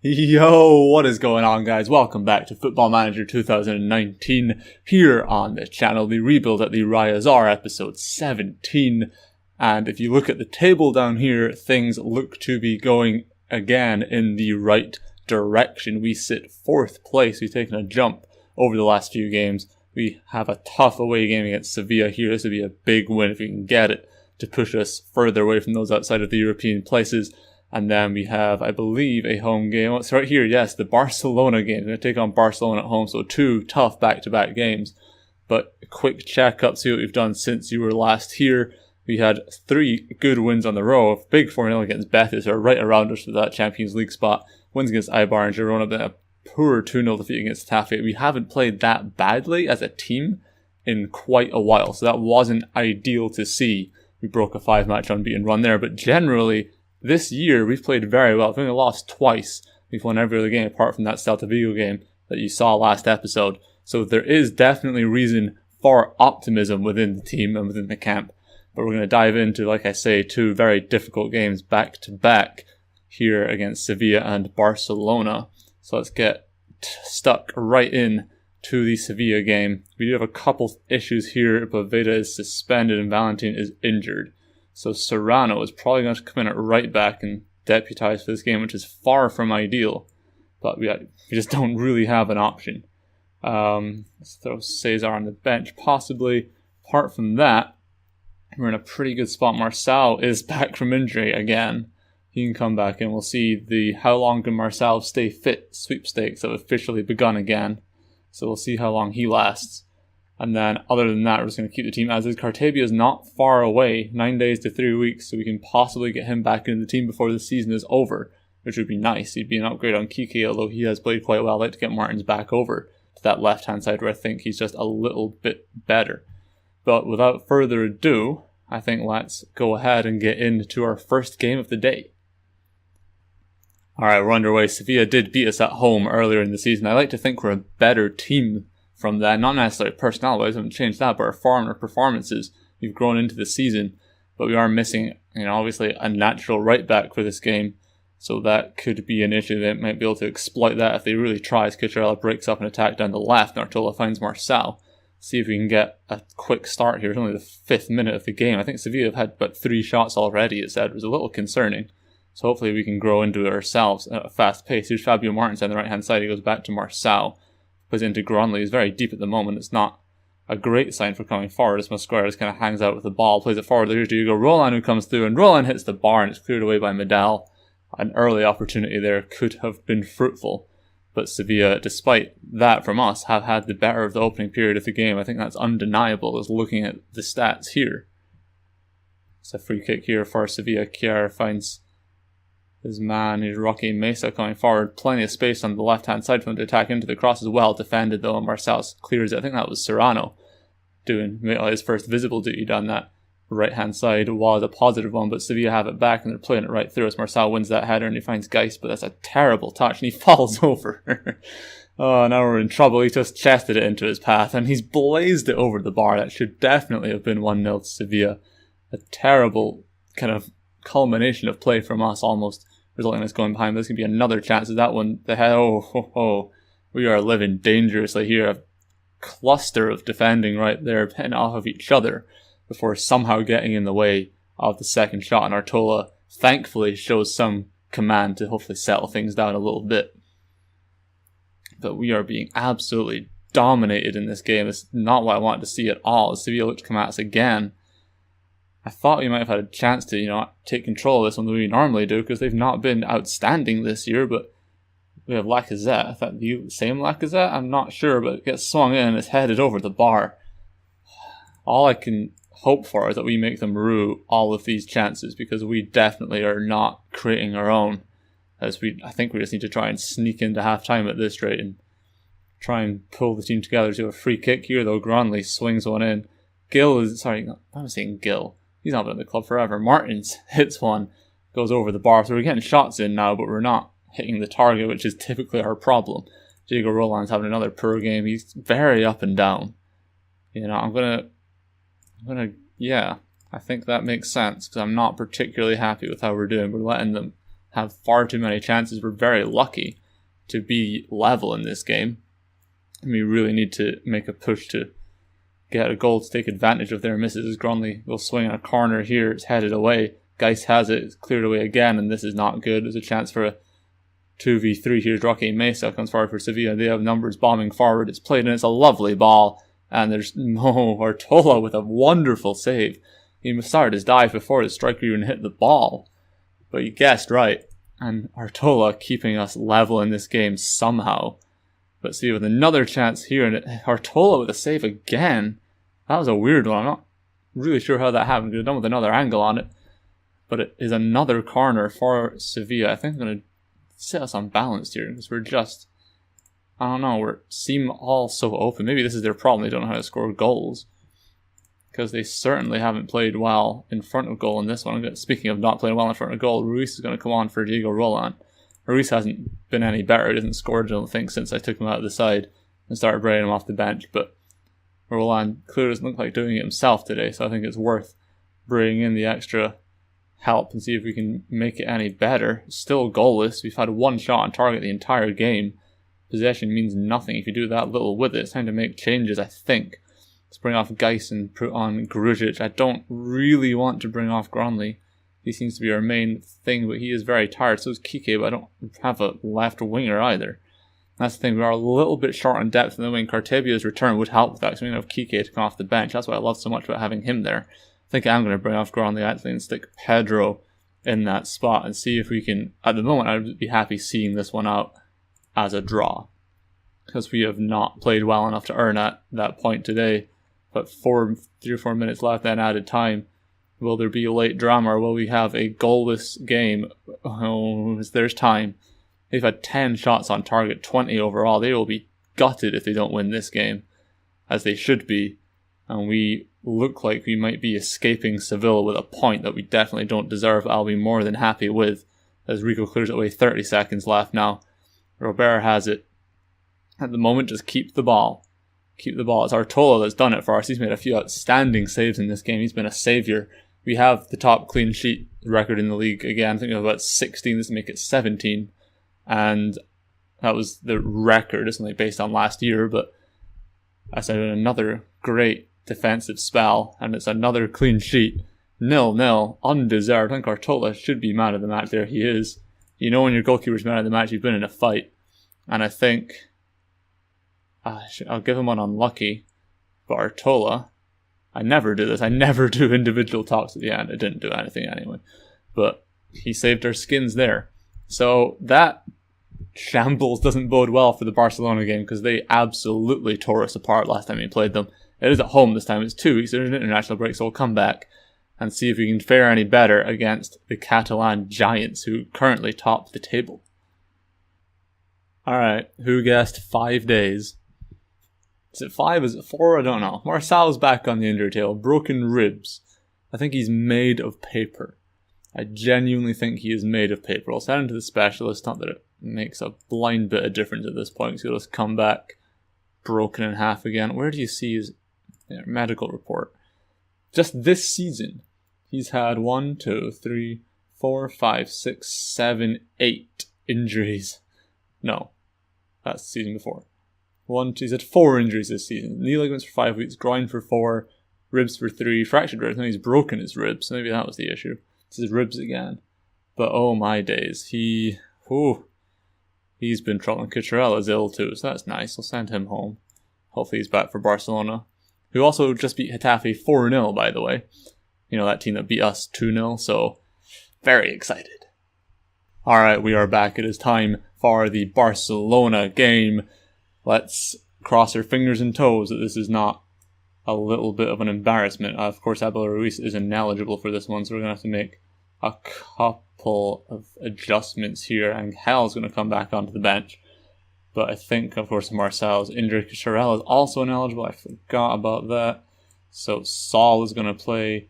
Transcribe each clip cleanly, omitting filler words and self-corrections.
Yo, what is going on, guys? Welcome back to Football Manager 2019 here on the channel. The rebuild at the Riazor episode 17. And if you look at the table down here, things look to be going again in the right direction. We sit 4th place. We've taken a jump over the last few games. We have a tough away game against Sevilla here. This would be a big win if we can get it to push us further away from those outside of the European places. And then we have, I believe, a home game. It's right here, yes, the Barcelona game. We're going to take on Barcelona at home, so 2 tough back-to-back games. But a quick check-up, see what we've done since you were last here. We had 3 good wins on the row. Big 4-0 against Betis, who are right around us for that Champions League spot. Wins against Eibar and Girona, then a poor 2-0 defeat against Tafe. We haven't played that badly as a team in quite a while, so that wasn't ideal to see. We broke a 5-match unbeaten run there, but generally, this year, we've played very well. We've only lost twice. We've won every other game apart from that Celta Vigo game that you saw last episode. So there is definitely reason for optimism within the team and within the camp. But we're going to dive into, like I say, 2 very difficult games back to back here against Sevilla and Barcelona. So let's get stuck right in to the Sevilla game. We do have a couple issues here. Poveda is suspended and Valentin is injured. So Serrano is probably going to come in at right back and deputise for this game, which is far from ideal. But we just don't really have an option. Let's throw Cesar on the bench, possibly. Apart from that, we're in a pretty good spot. Marçal is back from injury again. He can come back in. We'll see the how long can Marçal stay fit sweepstakes have officially begun again. So we'll see how long he lasts. And then, other than that, we're just going to keep the team as is. Cartavia is not far away, 9 days to 3 weeks, so we can possibly get him back into the team before the season is over, which would be nice. He'd be an upgrade on Kike, although he has played quite well. I'd like to get Martins back over to that left-hand side where I think he's just a little bit better. But without further ado, I think let's go ahead and get into our first game of the day. Alright, we're underway. Sevilla did beat us at home earlier in the season. I like to think we're a better team from that, not necessarily personnel-wise, haven't changed that, but our form, our performances, we've grown into the season, but we are missing, obviously a natural right-back for this game, so that could be an issue. They might be able to exploit that if they really try, as Cucurella breaks up an attack down the left, and Artola finds Marçal. See if we can get a quick start here. It's only the 5th minute of the game. I think Sevilla have had but 3 shots already, it said. It was a little concerning, so hopefully we can grow into it ourselves at a fast pace. Here's Fabio Martins on the right-hand side. He goes back to Marçal. Plays into Gronley. He's very deep at the moment. It's not a great sign for coming forward as Mosquera just kind of hangs out with the ball, plays it forward. Here's Diego Roland who comes through, and Roland hits the bar and it's cleared away by Medal. An early opportunity there could have been fruitful, but Sevilla, despite that from us, have had the better of the opening period of the game. I think that's undeniable as looking at the stats here. It's a free kick here for Sevilla. Kier finds his man, his Rocky Mesa coming forward. Plenty of space on the left-hand side for him to attack into the cross as well. Defended though, and Marçal clears it. I think that was Serrano doing his first visible duty down that right-hand side. Was a positive one, but Sevilla have it back and they're playing it right through as Marçal wins that header and he finds Geist, but that's a terrible touch and he falls over. Oh, now we're in trouble. He just chested it into his path and he's blazed it over the bar. That should definitely have been 1-0 to Sevilla. A terrible kind of culmination of play from us, almost resulting in us going behind. This could be another chance of that one. The head, we are living dangerously here. A cluster of defending right there, hitting off of each other before somehow getting in the way of the second shot. And Artola thankfully shows some command to hopefully settle things down a little bit. But we are being absolutely dominated in this game. It's not what I wanted to see at all. Sevilla looked to come at us again. I thought we might have had a chance to, take control of this one the way we normally do, because they've not been outstanding this year, but we have Lacazette. I thought the same Lacazette? I'm not sure, but it gets swung in and it's headed over the bar. All I can hope for is that we make them rue all of these chances, because we definitely are not creating our own. I think we just need to try and sneak into half-time at this rate and try and pull the team together to a free kick here, though. Gronley swings one in. I'm saying Gill. He's not been at the club forever. Martins hits one, goes over the bar. So we're getting shots in now, but we're not hitting the target, which is typically our problem. Diego Roland's having another poor game. He's very up and down. I think that makes sense because I'm not particularly happy with how we're doing. We're letting them have far too many chances. We're very lucky to be level in this game. And we really need to make a push to get a goal to take advantage of their misses. Gronley will swing a corner here. It's headed away. Geis has it. It's cleared away again, and this is not good. There's a chance for a 2v3 here. Roque Mesa comes forward for Sevilla. They have numbers bombing forward. It's played, and it's a lovely ball. And there's Artola with a wonderful save. He started his dive before the striker even hit the ball. But you guessed right. And Artola keeping us level in this game somehow. But see, with another chance here, and Artola with a save again. That was a weird one. I'm not really sure how that happened. We're done with another angle on it. But it is another corner for Sevilla. I think I'm going to set us unbalanced here, because we're just, I don't know, we seem all so open. Maybe this is their problem. They don't know how to score goals, because they certainly haven't played well in front of goal in this one. Speaking of not playing well in front of goal, Ruiz is going to come on for Diego Roland. Ruiz hasn't been any better. He hasn't scored, I don't think, since I took him out of the side and started bringing him off the bench. But Roland clearly doesn't look like doing it himself today, so I think it's worth bringing in the extra help and see if we can make it any better. Still goalless. We've had one shot on target the entire game. Possession means nothing if you do that little with it. It's time to make changes, I think. Let's bring off Geis and put on Grujic. I don't really want to bring off Gronley. He seems to be our main thing, but he is very tired. So is Kike, but I don't have a left winger either. That's the thing. We are a little bit short on depth in the wing. Cartebio's return would help with that, because we have Kike to come off the bench. That's what I love so much about having him there. I think I'm going to bring off Gronley actually and stick Pedro in that spot and see if we can. At the moment, I would be happy seeing this one out as a draw, because we have not played well enough to earn at that point today. But 3 or 4 minutes left, then added time. Will there be a late drama, or will we have a goalless game? Oh, there's time. They've had 10 shots on target, 20 overall. They will be gutted if they don't win this game, as they should be. And we look like we might be escaping Seville with a point that we definitely don't deserve. I'll be more than happy with, as Rico clears it away. 30 seconds left now. Robert has it. At the moment, just keep the ball. Keep the ball. It's Artola that's done it for us. He's made a few outstanding saves in this game. He's been a saviour. We have the top clean sheet record in the league again. I think about 16. This will make it 17. And that was the record. It's only based on last year, but I said another great defensive spell, and it's another clean sheet. 0-0, undeserved. I think Artola should be man of the match. There he is. You know, when your goalkeeper's man of the match, you've been in a fight. And I think I'll give him one unlucky. But Artola, I never do this. I never do individual talks at the end. I didn't do anything anyway. But he saved our skins there. So that shambles doesn't bode well for the Barcelona game, because they absolutely tore us apart last time we played them. It is at home this time. It's 2 weeks. There's an international break, so we'll come back and see if we can fare any better against the Catalan Giants, who currently top the table. Alright, who guessed 5 days? Is it 5? Is it 4? I don't know. Marçal's back on the injury table. Broken ribs. I think he's made of paper. I genuinely think he is made of paper. I'll send him to the specialist. Not that it makes a blind bit of difference at this point, so he'll just come back broken in half again. Where do you see his medical report? Just this season, he's had 1, 2, 3, 4, 5, 6, 7, 8 injuries. No, that's the season before. He's had 4 injuries this season. Knee ligaments for 5 weeks, groin for 4, ribs for 3, fractured ribs. And he's broken his ribs, so maybe that was the issue. It's his ribs again. But oh my days, he's been troubling. Cucurella's ill too, so that's nice. I'll send him home. Hopefully he's back for Barcelona, who also just beat Getafe 4-0, by the way. You know, that team that beat us 2-0, so very excited. Alright, we are back. It is time for the Barcelona game. Let's cross our fingers and toes that this is not a little bit of an embarrassment. Of course, Abel Ruiz is ineligible for this one, so we're going to have to make a couple of adjustments here. And Hal's going to come back onto the bench. But I think, of course, Marçal's injured. Cucurella is also ineligible. I forgot about that. So Saul is going to play.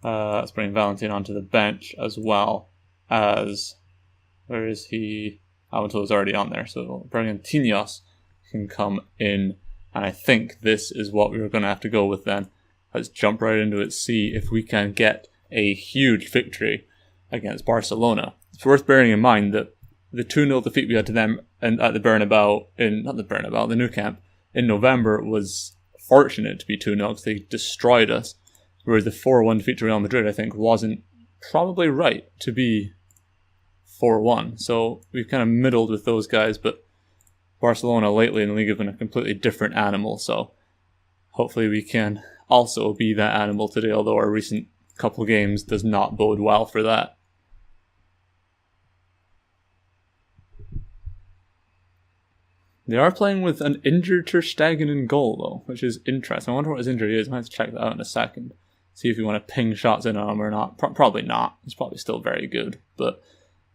Let's bring Valentin onto the bench as well as... Where is he? Avento's already on there. So Bragantinios can come in. And I think this is what we were going to have to go with then. Let's jump right into it, see if we can get a huge victory against Barcelona. it's worth bearing in mind that the 2-0 defeat we had to them at the Bernabeu, the Nou Camp, in November was fortunate to be 2-0 because they destroyed us. Whereas the 4-1 defeat to Real Madrid, I think, wasn't probably right to be 4-1. So we've kind of middled with those guys, but Barcelona lately in the league have been a completely different animal. So hopefully we can also be that animal today, although our recent couple games does not bode well for that. They are playing with an injured Ter Stegen in goal, though, which is interesting. I wonder what his injury is. I might have to check that out in a second. See if you want to ping shots in on him or not. Probably not. He's probably still very good. But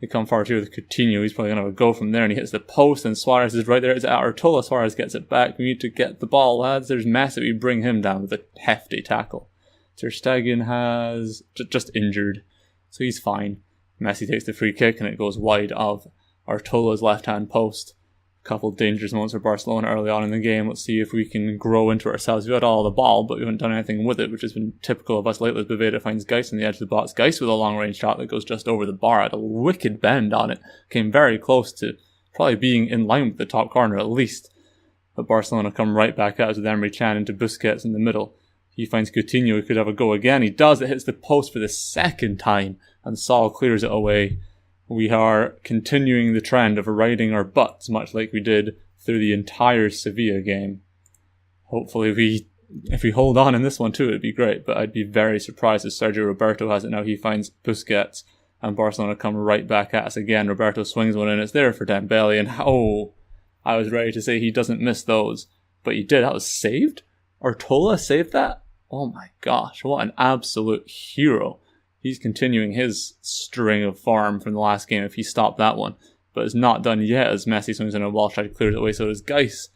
they come forward here with Coutinho. He's probably going to go from there, and he hits the post, and Suarez is right there. It's Artola. Suarez gets it back. We need to get the ball, lads. There's Messi. We bring him down with a hefty tackle. Ter Stegen has just injured, so he's fine. Messi takes the free kick, and it goes wide of Artola's left-hand post. Couple dangerous moments for Barcelona early on in the game. Let's see if we can grow into ourselves. We had all the ball, but we haven't done anything with it, which has been typical of us lately. Boveda finds Geis on the edge of the box. Geis with a long-range shot that goes just over the bar. Had a wicked bend on it. Came very close to probably being in line with the top corner at least. But Barcelona come right back out with Emre Can into Busquets in the middle. He finds Coutinho. He could have a go again. He does. It hits the post for the second time, and Saul clears it away. We are continuing the trend of riding our butts, much like we did through the entire Sevilla game. Hopefully if we hold on in this one too, it'd be great, but I'd be very surprised if Sergio Roberto has it now. He finds Busquets, and Barcelona come right back at us again. Roberto swings one in, it's there for Dembele, and I was ready to say he doesn't miss those, but he did. That was saved? Artola saved that? Oh my gosh, what an absolute hero. He's continuing his string of form from the last game if he stopped that one. But it's not done yet as Messi swings in a wall shot, clears it away, so does Geis.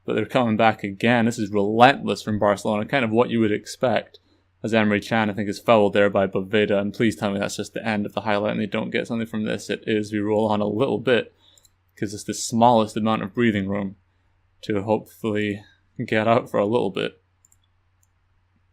But they're coming back again. This is relentless from Barcelona, kind of what you would expect. As Emre Can, I think, is fouled there by Boveda, and please tell me that's just the end of the highlight and they don't get something from this. It is. We roll on a little bit, because it's the smallest amount of breathing room to hopefully get out for a little bit.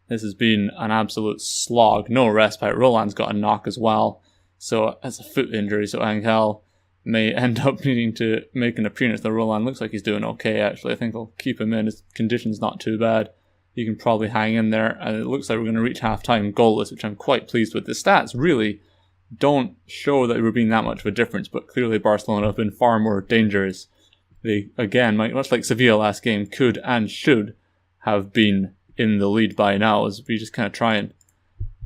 This has been an absolute slog. No respite. Roland's got a knock as well. So it's a foot injury. So Angel may end up needing to make an appearance. Though Roland looks like he's doing okay, actually. I think I'll keep him in. His condition's not too bad. He can probably hang in there. And it looks like we're going to reach half-time goalless, which I'm quite pleased with. The stats really don't show that we're being that much of a difference. But clearly Barcelona have been far more dangerous. They, again, much like Sevilla last game, could and should have been in the lead by now, as we just kind of try and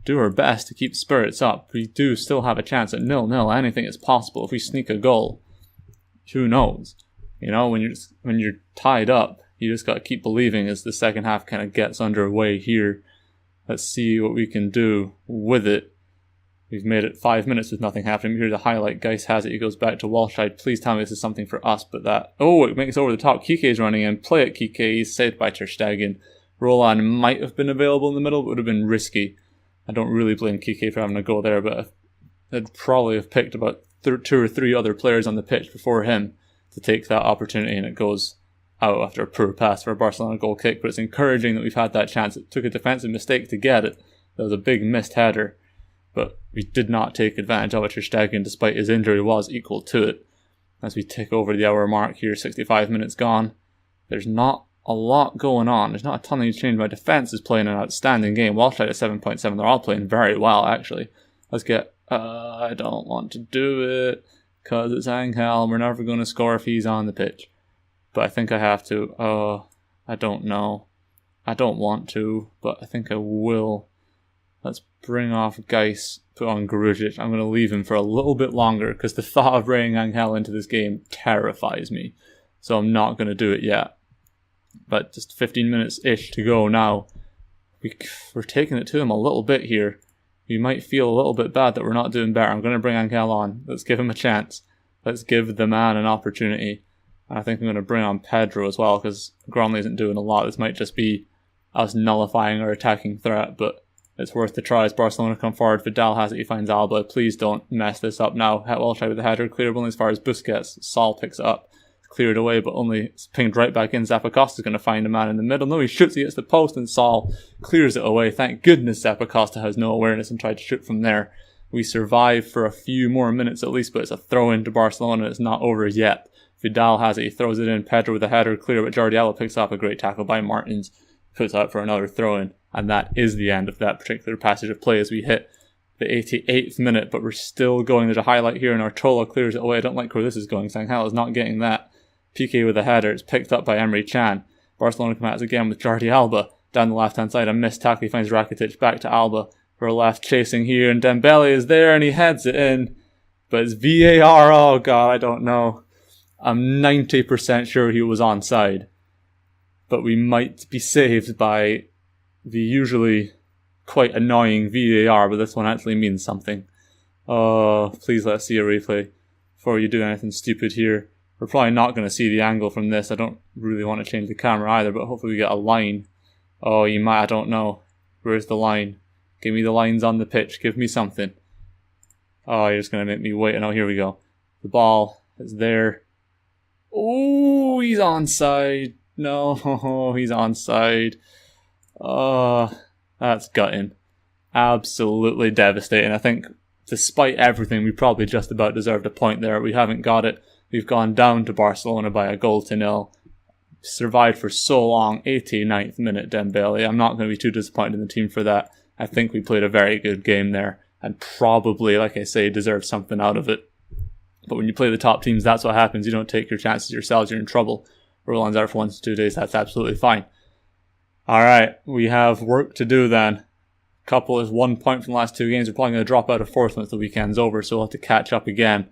do our best to keep spirits up. We do still have a chance at 0-0. Anything is possible. If we sneak a goal, who knows? You know, when you're tied up, you just got to keep believing as the second half kind of gets underway here. Let's see what we can do with it. We've made it 5 minutes with nothing happening. Here's a highlight. Geis has it. He goes back to Walshide. Please tell me this is something for us, but that... Oh, it makes it over the top. Kike's running in. Play it, Kike. He's saved by Ter Stegen. Roland might have been available in the middle, but would have been risky. I don't really blame Kike for having to go there, but I'd probably have picked about 2 or 3 other players on the pitch before him to take that opportunity, and it goes out after a poor pass for a Barcelona goal kick. But it's encouraging that we've had that chance. It took a defensive mistake to get it. That was a big missed header, but we did not take advantage of it. Ter Stegen, despite his injury, was equal to it. As we tick over the hour mark here, 65 minutes gone. There's not a lot going on. There's not a ton that needs to change. My defense is playing an outstanding game. Walsh at 7.7. They're all playing very well, actually. Let's get... I don't want to do it because it's Angel. We're never going to score if he's on the pitch. But I think I have to. I don't know. I don't want to, but I think I will. Let's bring off Geis, put on Grujic. I'm going to leave him for a little bit longer because the thought of bringing Angel into this game terrifies me. So I'm not going to do it yet. But just 15 minutes-ish to go now. We're taking it to him a little bit here. You might feel a little bit bad that we're not doing better. I'm going to bring Angel on. Let's give him a chance. Let's give the man an opportunity. And I think I'm going to bring on Pedro as well, because Gromley isn't doing a lot. This might just be us nullifying our attacking threat, but it's worth the try as Barcelona come forward. Vidal has it, he finds Alba. Please don't mess this up now. Well tried with the header, cleared only as far as Busquets. Saul picks it up. Cleared away, but only pinged right back in. Zappacosta's going to find a man in the middle. No, he shoots, he hits the post, and Saul clears it away. Thank goodness Zappacosta has no awareness and tried to shoot from there. We survive for a few more minutes at least, but it's a throw in to Barcelona. It's not over yet. Vidal has it. He throws it in. Pedro with a header clear, but Jordi Alba picks up a great tackle by Martins. Puts out for another throw in. And that is the end of that particular passage of play as we hit the 88th minute, but we're still going. There's a highlight here, and Artola clears it away. I don't like where this is going. Sanghal is not getting that. Piqué with a header. It's picked up by Emre Can. Barcelona come out again with Jordi Alba. Down the left-hand side, a missed tackle. He finds Rakitic back to Alba. We're left chasing here, and Dembele is there, and he heads it in. But it's VAR. Oh, God, I don't know. I'm 90% sure he was onside. But we might be saved by the usually quite annoying VAR, but this one actually means something. Oh, please let's see a replay before you do anything stupid here. We're probably not going to see the angle from this. I don't really want to change the camera either, but hopefully we get a line. Oh, you might, I don't know. Where's the line? Give me the lines on the pitch. Give me something. Oh, you're just going to make me wait. Oh, here we go. The ball is there. Oh, he's onside. No, he's onside. Oh, that's gutting. Absolutely devastating. I think despite everything, we probably just about deserved a point there. We haven't got it. We've gone down to Barcelona by a goal to nil. Survived for so long. 89th minute Dembele. I'm not going to be too disappointed in the team for that. I think we played a very good game there and probably, like I say, deserved something out of it. But when you play the top teams, that's what happens. You don't take your chances yourselves. You're in trouble. Roland's out for 1 to 2 days. That's absolutely fine. Alright, we have work to do then. Couple is 1 point from the last 2 games. We're probably going to drop out of 4th once the weekend's over, so we'll have to catch up again.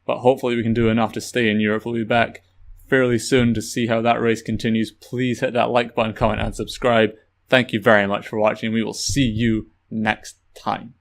But hopefully we can do enough to stay in Europe. We'll be back fairly soon to see how that race continues. Please hit that like button, comment and subscribe. Thank you very much for watching. We will see you next time.